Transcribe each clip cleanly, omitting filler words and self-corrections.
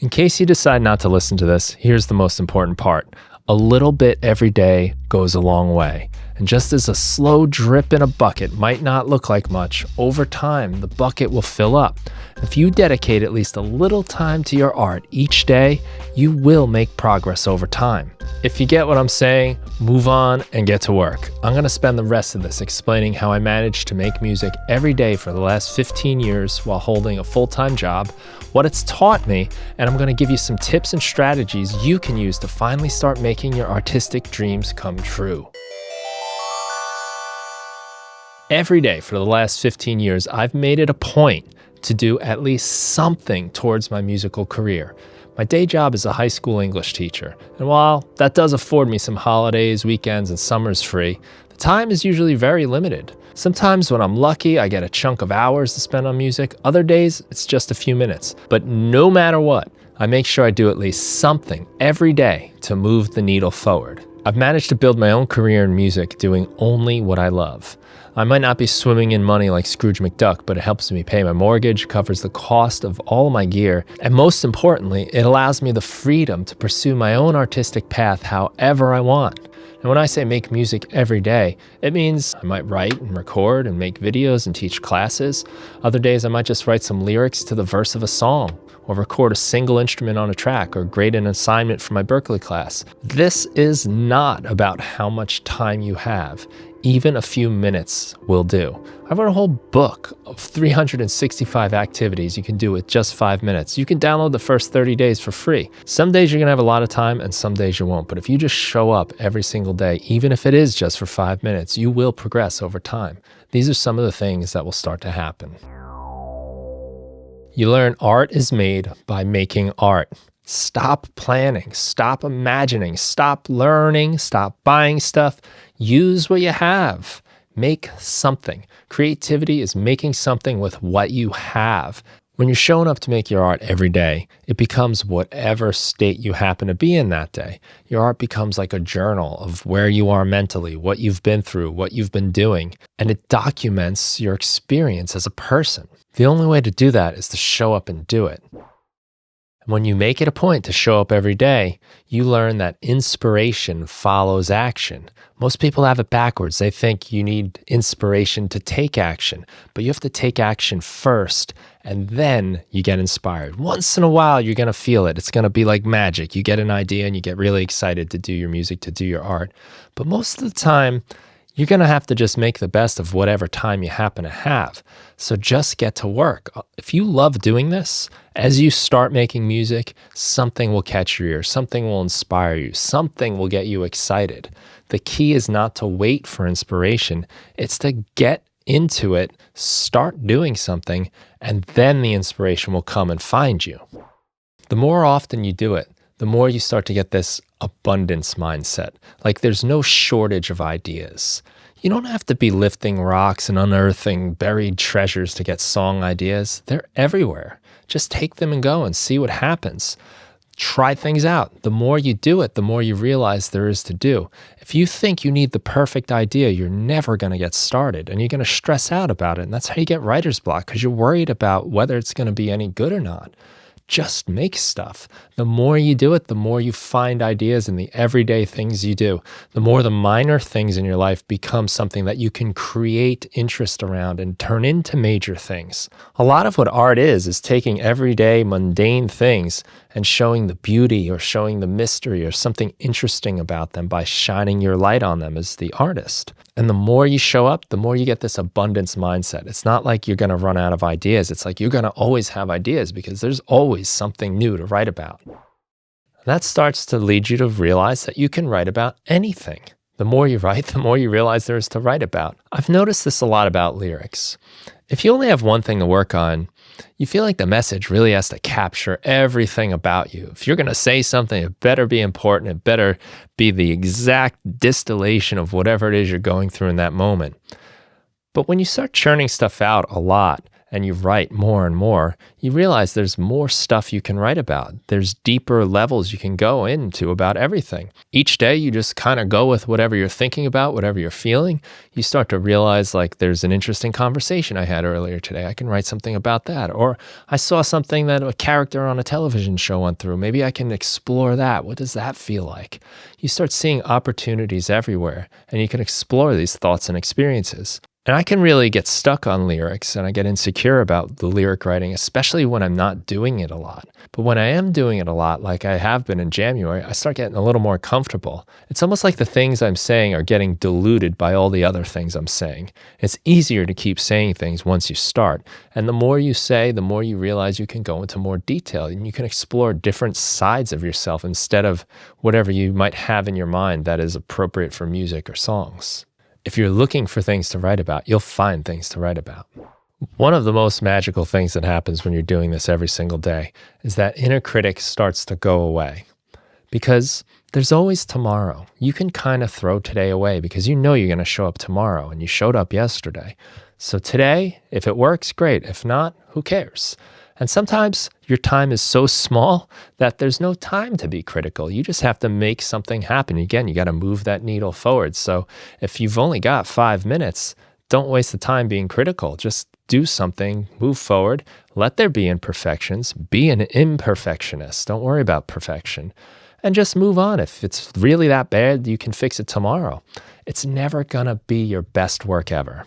In case you decide not to listen to this, here's the most important part. A little bit every day goes a long way. And just as a slow drip in a bucket might not look like much, over time, the bucket will fill up. If you dedicate at least a little time to your art each day, you will make progress over time. If you get what I'm saying, move on and get to work. I'm going to spend the rest of this explaining how I managed to make music every day for the last 15 years while holding a full-time job, what it's taught me, and I'm going to give you some tips and strategies you can use to finally start making your artistic dreams come true. Every day for the last 15 years, I've made it a point to do at least something towards my musical career. My day job is a high school English teacher, and while that does afford me some holidays, weekends, and summers free, the time is usually very limited. Sometimes when I'm lucky, I get a chunk of hours to spend on music. Other days, it's just a few minutes. But no matter what, I make sure I do at least something every day to move the needle forward. I've managed to build my own career in music doing only what I love. I might not be swimming in money like Scrooge McDuck, but it helps me pay my mortgage, covers the cost of all my gear, and most importantly, it allows me the freedom to pursue my own artistic path however I want. And when I say make music every day, it means I might write and record and make videos and teach classes. Other days I might just write some lyrics to the verse of a song, or record a single instrument on a track, or grade an assignment for my Berklee class. This is not about how much time you have. Even a few minutes will do. I wrote a whole book of 365 activities you can do with just 5 minutes. You can download the first 30 days for free. Some days you're gonna have a lot of time and some days you won't. But if you just show up every single day, even if it is just for 5 minutes, you will progress over time. These are some of the things that will start to happen. You learn art is made by making art. Stop planning, stop imagining, stop learning, stop buying stuff. Use what you have. Make something. Creativity is making something with what you have. When you're showing up to make your art every day, it becomes whatever state you happen to be in that day. Your art becomes like a journal of where you are mentally, what you've been through, what you've been doing, and it documents your experience as a person. The only way to do that is to show up and do it. When you make it a point to show up every day, you learn that inspiration follows action. Most people have it backwards. They think you need inspiration to take action, but you have to take action first, and then you get inspired. Once in a while, you're going to feel it. It's going to be like magic. You get an idea and you get really excited to do your music, to do your art. But most of the time, you're going to have to just make the best of whatever time you happen to have. So just get to work. If you love doing this, as you start making music, something will catch your ear, something will inspire you, something will get you excited. The key is not to wait for inspiration. It's to get into it, start doing something, and then the inspiration will come and find you. The more often you do it, the more you start to get this abundance mindset. Like there's no shortage of ideas. You don't have to be lifting rocks and unearthing buried treasures to get song ideas. They're everywhere. Just take them and go and see what happens. Try things out. The more you do it, the more you realize there is to do. If you think you need the perfect idea, you're never going to get started and you're going to stress out about it. And that's how you get writer's block, because you're worried about whether it's going to be any good or not. Just make stuff. The more you do it, the more you find ideas in the everyday things you do. The more the minor things in your life become something that you can create interest around and turn into major things. A lot of what art is taking everyday mundane things and showing the beauty or showing the mystery or something interesting about them by shining your light on them as the artist. And the more you show up, the more you get this abundance mindset. It's not like you're going to run out of ideas. It's like you're going to always have ideas because there's always something new to write about. And that starts to lead you to realize that you can write about anything. The more you write, the more you realize there is to write about. I've noticed this a lot about lyrics. If you only have one thing to work on, you feel like the message really has to capture everything about you. If you're going to say something, it better be important. It better be the exact distillation of whatever it is you're going through in that moment. But when you start churning stuff out a lot and you write more and more, you realize there's more stuff you can write about. There's deeper levels you can go into about everything. Each day, you just kind of go with whatever you're thinking about, whatever you're feeling. You start to realize, like, there's an interesting conversation I had earlier today. I can write something about that. Or I saw something that a character on a television show went through. Maybe I can explore that. What does that feel like? You start seeing opportunities everywhere, and you can explore these thoughts and experiences. And I can really get stuck on lyrics, and I get insecure about the lyric writing, especially when I'm not doing it a lot. But when I am doing it a lot, like I have been in January, I start getting a little more comfortable. It's almost like the things I'm saying are getting diluted by all the other things I'm saying. It's easier to keep saying things once you start. And the more you say, the more you realize you can go into more detail, and you can explore different sides of yourself instead of whatever you might have in your mind that is appropriate for music or songs. If you're looking for things to write about, you'll find things to write about. One of the most magical things that happens when you're doing this every single day is that inner critic starts to go away, because there's always tomorrow. You can kind of throw today away because you know you're going to show up tomorrow, and you showed up yesterday. So today, if it works, great. If not, who cares? And sometimes your time is so small that there's no time to be critical. You just have to make something happen. Again, you got to move that needle forward. So if you've only got 5 minutes, don't waste the time being critical. Just do something, move forward. Let there be imperfections. Be an imperfectionist. Don't worry about perfection. And just move on. If it's really that bad, you can fix it tomorrow. It's never going to be your best work ever.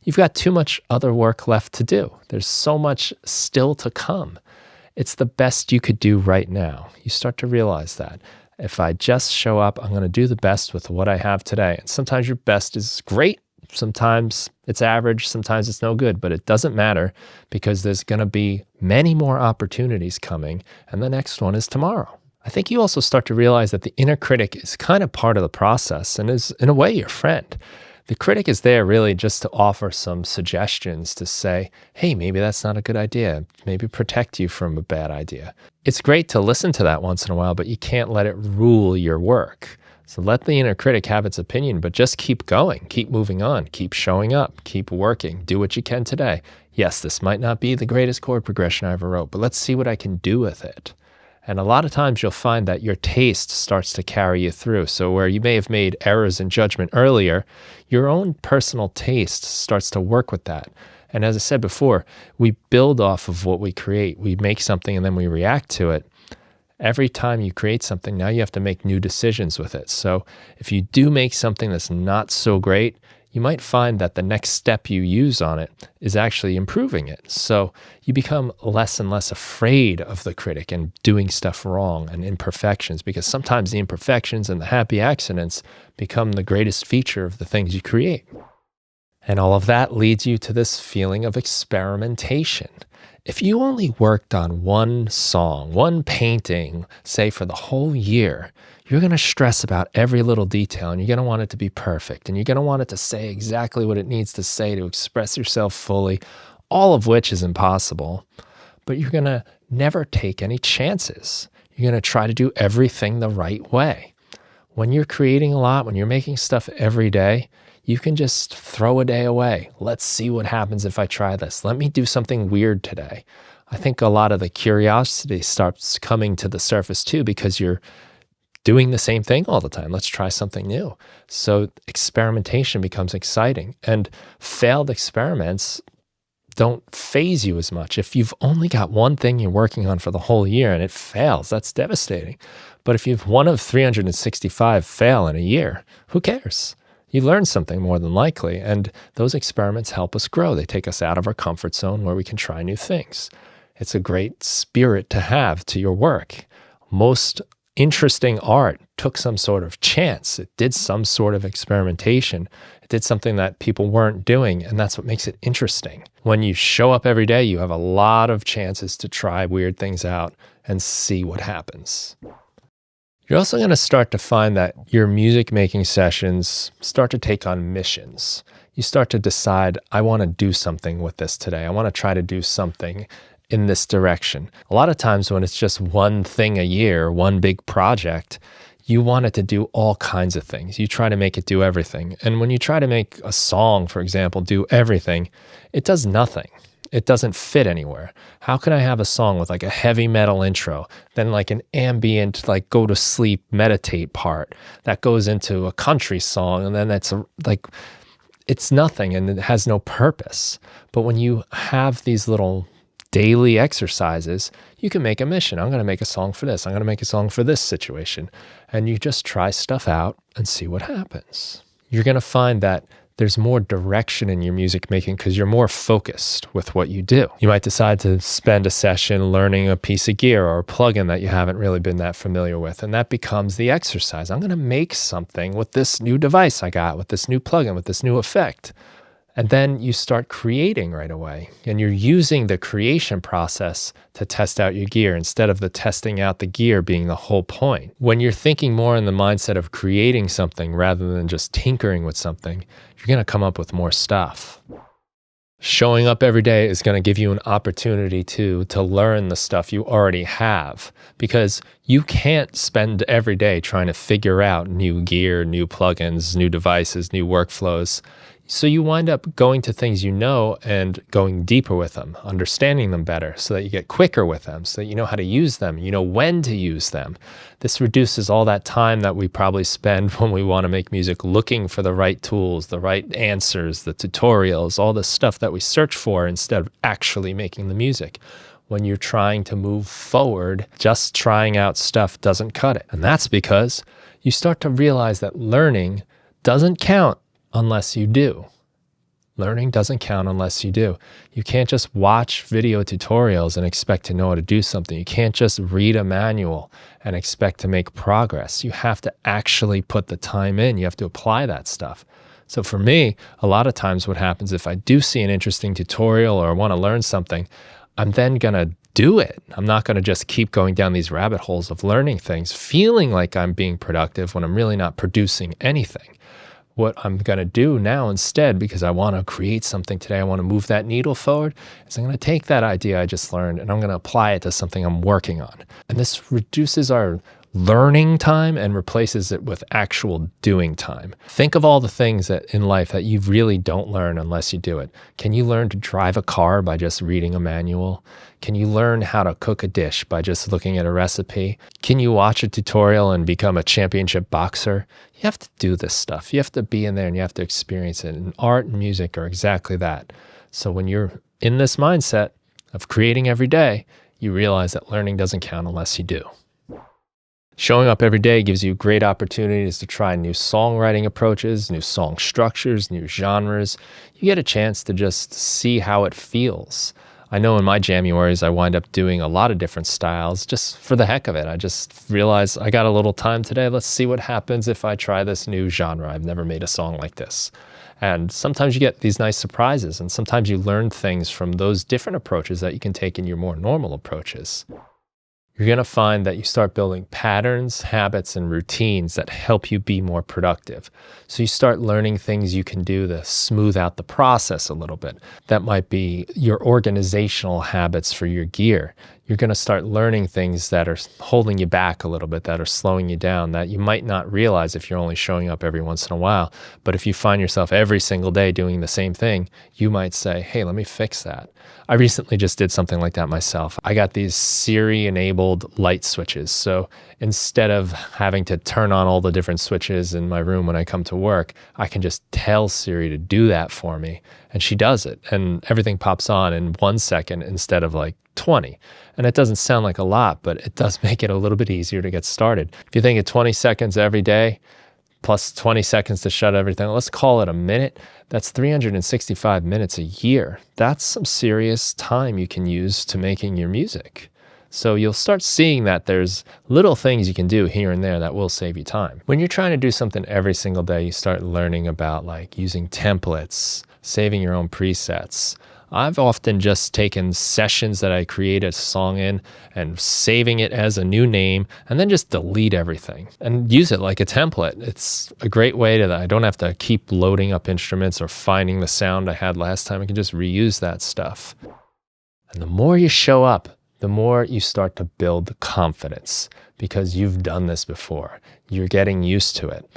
You've got too much other work left to do. There's so much still to come. It's the best you could do right now. You start to realize that. If I just show up, I'm going to do the best with what I have today. And sometimes your best is great. Sometimes it's average. Sometimes it's no good. But it doesn't matter, because there's going to be many more opportunities coming. And the next one is tomorrow. I think you also start to realize that the inner critic is kind of part of the process and is, in a way, your friend. The critic is there really just to offer some suggestions, to say, hey, maybe that's not a good idea. Maybe protect you from a bad idea. It's great to listen to that once in a while, but you can't let it rule your work. So let the inner critic have its opinion, but just keep going, keep moving on, keep showing up, keep working, do what you can today. Yes, this might not be the greatest chord progression I ever wrote, but let's see what I can do with it. And a lot of times you'll find that your taste starts to carry you through. So where you may have made errors in judgment earlier, your own personal taste starts to work with that. And as I said before, we build off of what we create. We make something and then we react to it. Every time you create something, now you have to make new decisions with it. So if you do make something that's not so great, you might find that the next step you use on it is actually improving it. So you become less and less afraid of the critic and doing stuff wrong and imperfections, because sometimes the imperfections and the happy accidents become the greatest feature of the things you create. And all of that leads you to this feeling of experimentation. If you only worked on one song, one painting, say for the whole year, you're going to stress about every little detail, and you're going to want it to be perfect, and you're going to want it to say exactly what it needs to say to express yourself fully, all of which is impossible. But you're going to never take any chances. You're going to try to do everything the right way. When you're creating a lot, when you're making stuff every day, you can just throw a day away. Let's see what happens if I try this. Let me do something weird today. I think a lot of the curiosity starts coming to the surface too, because you're doing the same thing all the time. Let's try something new. So experimentation becomes exciting, and failed experiments don't phase you as much. If you've only got one thing you're working on for the whole year and it fails, that's devastating. But if you've one of 365 fail in a year, who cares? You learn something more than likely, and those experiments help us grow. They take us out of our comfort zone where we can try new things. It's a great spirit to have to your work. Most interesting art took some sort of chance. It did some sort of experimentation. It did something that people weren't doing, and that's what makes it interesting. When you show up every day, you have a lot of chances to try weird things out and see what happens. You're also going to start to find that your music making sessions start to take on missions. You start to decide, I want to do something with this today. I want to try to do something in this direction. A lot of times when it's just one thing a year, one big project, you want it to do all kinds of things. You try to make it do everything. And when you try to make a song, for example, do everything, it does nothing. it doesn't fit anywhere. How can I have a song with like a heavy metal intro, then like an ambient, like go to sleep, meditate part that goes into a country song, and then like it's nothing and it has no purpose. But when you have these little daily exercises, you can make a mission. I'm going to make a song for this. I'm going to make a song for this situation. And you just try stuff out and see what happens. You're going to find that there's more direction in your music making because you're more focused with what you do. You might decide to spend a session learning a piece of gear or a plugin that you haven't really been that familiar with, and that becomes the exercise. I'm going to make something with this new device I got, with this new plugin, with this new effect. And then you start creating right away, and you're using the creation process to test out your gear instead of the testing out the gear being the whole point. When you're thinking more in the mindset of creating something rather than just tinkering with something, you're going to come up with more stuff. Showing up every day is going to give you an opportunity to learn the stuff you already have, because you can't spend every day trying to figure out new gear, new plugins, new devices, new workflows. So you wind up going to things you know and going deeper with them, understanding them better so that you get quicker with them, so that you know how to use them, you know when to use them. This reduces all that time that we probably spend when we want to make music looking for the right tools, the right answers, the tutorials, all the stuff that we search for instead of actually making the music. When you're trying to move forward, just trying out stuff doesn't cut it. And that's because you start to realize that learning doesn't count unless you do. Learning doesn't count unless you do. You can't just watch video tutorials and expect to know how to do something. You can't just read a manual and expect to make progress. You have to actually put the time in. You have to apply that stuff. So for me, a lot of times what happens if I do see an interesting tutorial or want to learn something, I'm then going to do it. I'm not going to just keep going down these rabbit holes of learning things, feeling like I'm being productive when I'm really not producing anything. What I'm going to do now instead, because I want to create something today, I want to move that needle forward, is I'm going to take that idea I just learned and I'm going to apply it to something I'm working on. And this reduces our learning time and replaces it with actual doing time. Think of all the things that in life that you really don't learn unless you do it. Can you learn to drive a car by just reading a manual? Can you learn how to cook a dish by just looking at a recipe? Can you watch a tutorial and become a championship boxer? You have to do this stuff. You have to be in there and you have to experience it. And art and music are exactly that. So when you're in this mindset of creating every day, you realize that learning doesn't count unless you do. Showing up every day gives you great opportunities to try new songwriting approaches, new song structures, new genres. You get a chance to just see how it feels. I know in my Januaries, I wind up doing a lot of different styles just for the heck of it. I just realized I got a little time today. Let's see what happens if I try this new genre. I've never made a song like this. And sometimes you get these nice surprises, and sometimes you learn things from those different approaches that you can take in your more normal approaches. You're going to find that you start building patterns, habits, and routines that help you be more productive. So you start learning things you can do to smooth out the process a little bit. That might be your organizational habits for your gear. You're going to start learning things that are holding you back a little bit, that are slowing you down, that you might not realize if you're only showing up every once in a while. But if you find yourself every single day doing the same thing, you might say, hey, let me fix that. I recently just did something like that myself. I got these Siri-enabled light switches. So instead of having to turn on all the different switches in my room when I come to work, I can just tell Siri to do that for me. And she does it. And everything pops on in 1 second instead of like 20. And it doesn't sound like a lot, but it does make it a little bit easier to get started. If you think of 20 seconds every day, plus 20 seconds to shut everything, let's call it a minute. That's 365 minutes a year. That's some serious time you can use to making your music. So you'll start seeing that there's little things you can do here and there that will save you time. When you're trying to do something every single day, you start learning about like using templates, saving your own presets. I've often just taken sessions that I create a song in and saving it as a new name and then just delete everything and use it like a template. It's a great way to, I don't have to keep loading up instruments or finding the sound I had last time. I can just reuse that stuff. And the more you show up, the more you start to build confidence because you've done this before. You're getting used to it.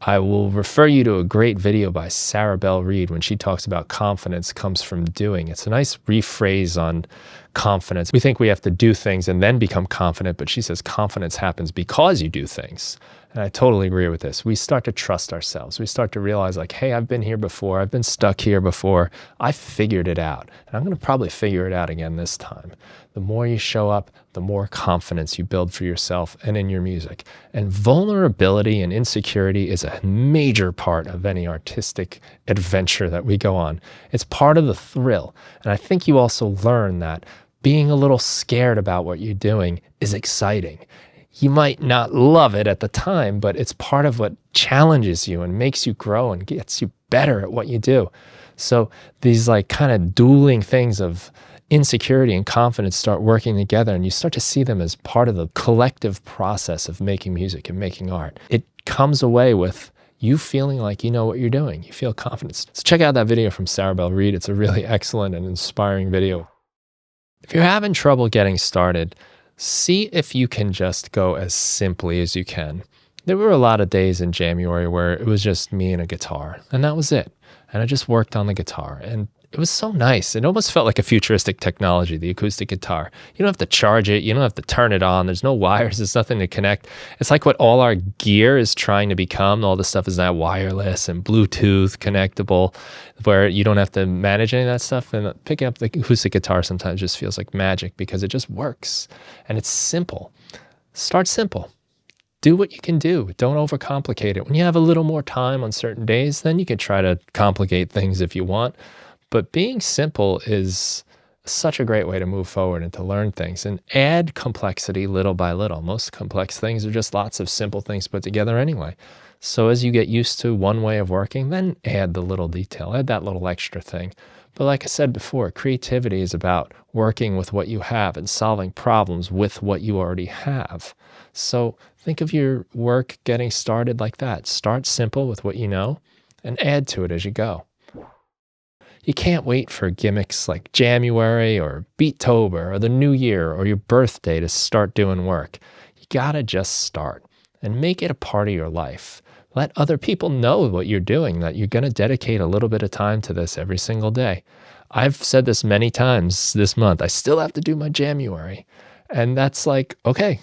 I will refer you to a great video by Sarah Bell Reed when she talks about confidence comes from doing. It's a nice rephrase on confidence. We think we have to do things and then become confident, but she says confidence happens because you do things. And I totally agree with this. We start to trust ourselves. We start to realize like, hey, I've been here before. I've been stuck here before. I figured it out. And I'm going to probably figure it out again this time. The more you show up, the more confidence you build for yourself and in your music. And vulnerability and insecurity is a major part of any artistic adventure that we go on. It's part of the thrill. And I think you also learn that being a little scared about what you're doing is exciting. You might not love it at the time, but it's part of what challenges you and makes you grow and gets you better at what you do. So these like kind of dueling things of insecurity and confidence start working together, and you start to see them as part of the collective process of making music and making art. It comes away with you feeling like you know what you're doing. You feel confidence. So check out that video from Sarah Bell Reed. It's a really excellent and inspiring video. If you're having trouble getting started, see if you can just go as simply as you can. There were a lot of days in January where it was just me and a guitar, and that was it. And I just worked on the guitar, and it was so nice. It almost felt like a futuristic technology, the acoustic guitar. You don't have to charge it. You don't have to turn it on. There's no wires. There's nothing to connect. It's like what all our gear is trying to become. All this stuff is now wireless and Bluetooth connectable, where you don't have to manage any of that stuff. And picking up the acoustic guitar sometimes just feels like magic because it just works. And it's simple. Start simple. Do what you can do. Don't overcomplicate it. When you have a little more time on certain days, then you can try to complicate things if you want. But being simple is such a great way to move forward and to learn things and add complexity little by little. Most complex things are just lots of simple things put together anyway. So as you get used to one way of working, then add the little detail, add that little extra thing. But like I said before, creativity is about working with what you have and solving problems with what you already have. So think of your work getting started like that. Start simple with what you know and add to it as you go. You can't wait for gimmicks like January or Beattober or the New Year or your birthday to start doing work. You gotta just start and make it a part of your life. Let other people know what you're doing, that you're gonna dedicate a little bit of time to this every single day. I've said this many times this month. I still have to do my January. And that's like, okay,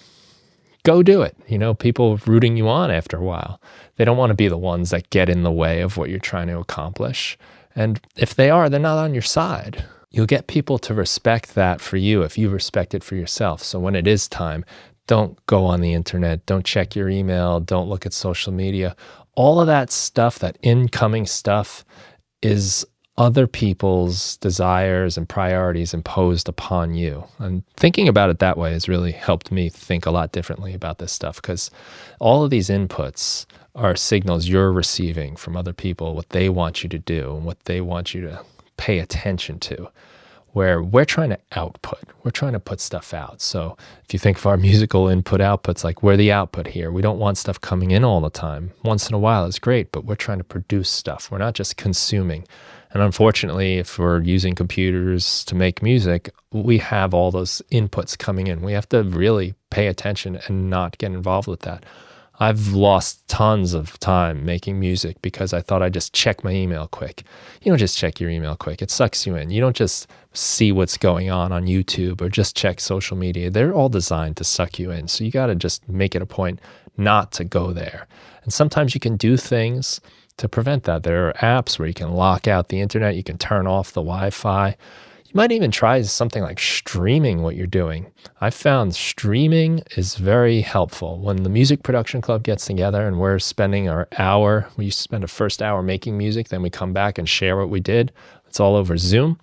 go do it. You know, people rooting you on after a while. They don't want to be the ones that get in the way of what you're trying to accomplish. And if they are, they're not on your side. You'll get people to respect that for you if you respect it for yourself. So when it is time, don't go on the internet, don't check your email, don't look at social media. All of that stuff, that incoming stuff, is other people's desires and priorities imposed upon you. And thinking about it that way has really helped me think a lot differently about this stuff, because all of these inputs are signals you're receiving from other people, what they want you to do and what they want you to pay attention to, where we're trying to output. We're trying to put stuff out. So if you think of our musical input outputs, like we're the output here. We don't want stuff coming in all the time. Once in a while is great, but we're trying to produce stuff. We're not just consuming. And unfortunately, if we're using computers to make music, we have all those inputs coming in. We have to really pay attention and not get involved with that. I've lost tons of time making music because I thought I'd just check my email quick. You don't just check your email quick. It sucks you in. You don't just see what's going on YouTube or just check social media. They're all designed to suck you in. So you got to just make it a point not to go there. And sometimes you can do things to prevent that. There are apps where you can lock out the internet. You can turn off the Wi-Fi. You might even try something like streaming what you're doing. I've found streaming is very helpful. When the Music Production Club gets together and we're spending our hour, we spend a first hour making music, then we come back and share what we did. It's all over Zoom.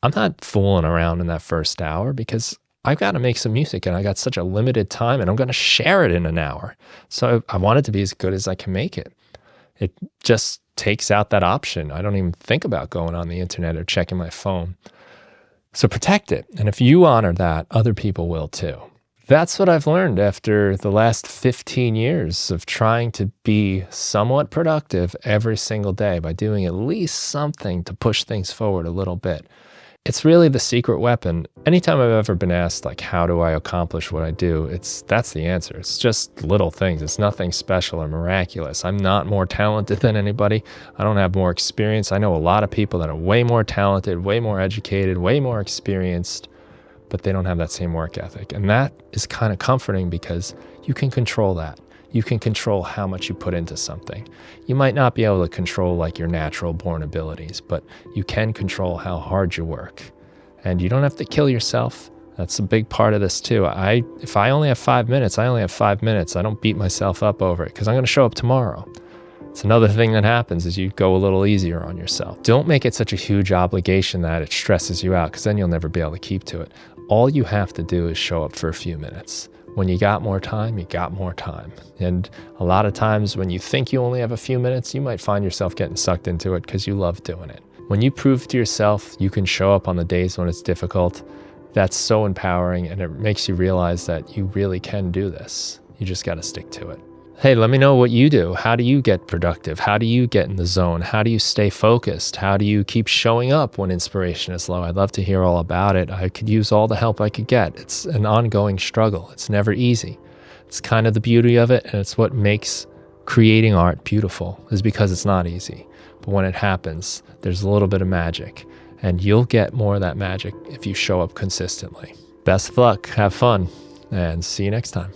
I'm not fooling around in that first hour because I've got to make some music and I got such a limited time and I'm going to share it in an hour. So I want it to be as good as I can make it. It just takes out that option. I don't even think about going on the internet or checking my phone. So protect it. And if you honor that, other people will too. That's what I've learned after the last 15 years of trying to be somewhat productive every single day by doing at least something to push things forward a little bit. It's really the secret weapon. Anytime I've ever been asked, like, how do I accomplish what I do? That's the answer. It's just little things. It's nothing special or miraculous. I'm not more talented than anybody. I don't have more experience. I know a lot of people that are way more talented, way more educated, way more experienced, but they don't have that same work ethic. And that is kind of comforting because you can control that. You can control how much you put into something. You might not be able to control like your natural born abilities, but you can control how hard you work. And you don't have to kill yourself. That's a big part of this too. If I only have 5 minutes, I only have 5 minutes. I don't beat myself up over it because I'm going to show up tomorrow. It's another thing that happens is you go a little easier on yourself. Don't make it such a huge obligation that it stresses you out because then you'll never be able to keep to it. All you have to do is show up for a few minutes. When you got more time, you got more time. And a lot of times when you think you only have a few minutes, you might find yourself getting sucked into it because you love doing it. When you prove to yourself you can show up on the days when it's difficult, that's so empowering and it makes you realize that you really can do this. You just got to stick to it. Hey, let me know what you do. How do you get productive? How do you get in the zone? How do you stay focused? How do you keep showing up when inspiration is low? I'd love to hear all about it. I could use all the help I could get. It's an ongoing struggle. It's never easy. It's kind of the beauty of it, and it's what makes creating art beautiful, is because it's not easy. But when it happens, there's a little bit of magic, and you'll get more of that magic if you show up consistently. Best of luck, have fun, and see you next time.